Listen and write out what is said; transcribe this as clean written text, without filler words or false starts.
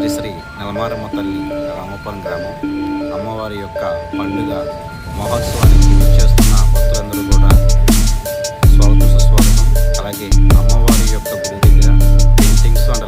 శ్రీ శ్రీ నెలమారమ్మ తల్లి రామపురం గ్రామం అమ్మవారి యొక్క పండుగ మహోత్సవానికి చేస్తున్న భక్తులందరూ కూడా స్వాగతం సుస్వాగతం. అలాగే అమ్మవారి యొక్క గుడి దగ్గర పెయింటింగ్స్ అండ్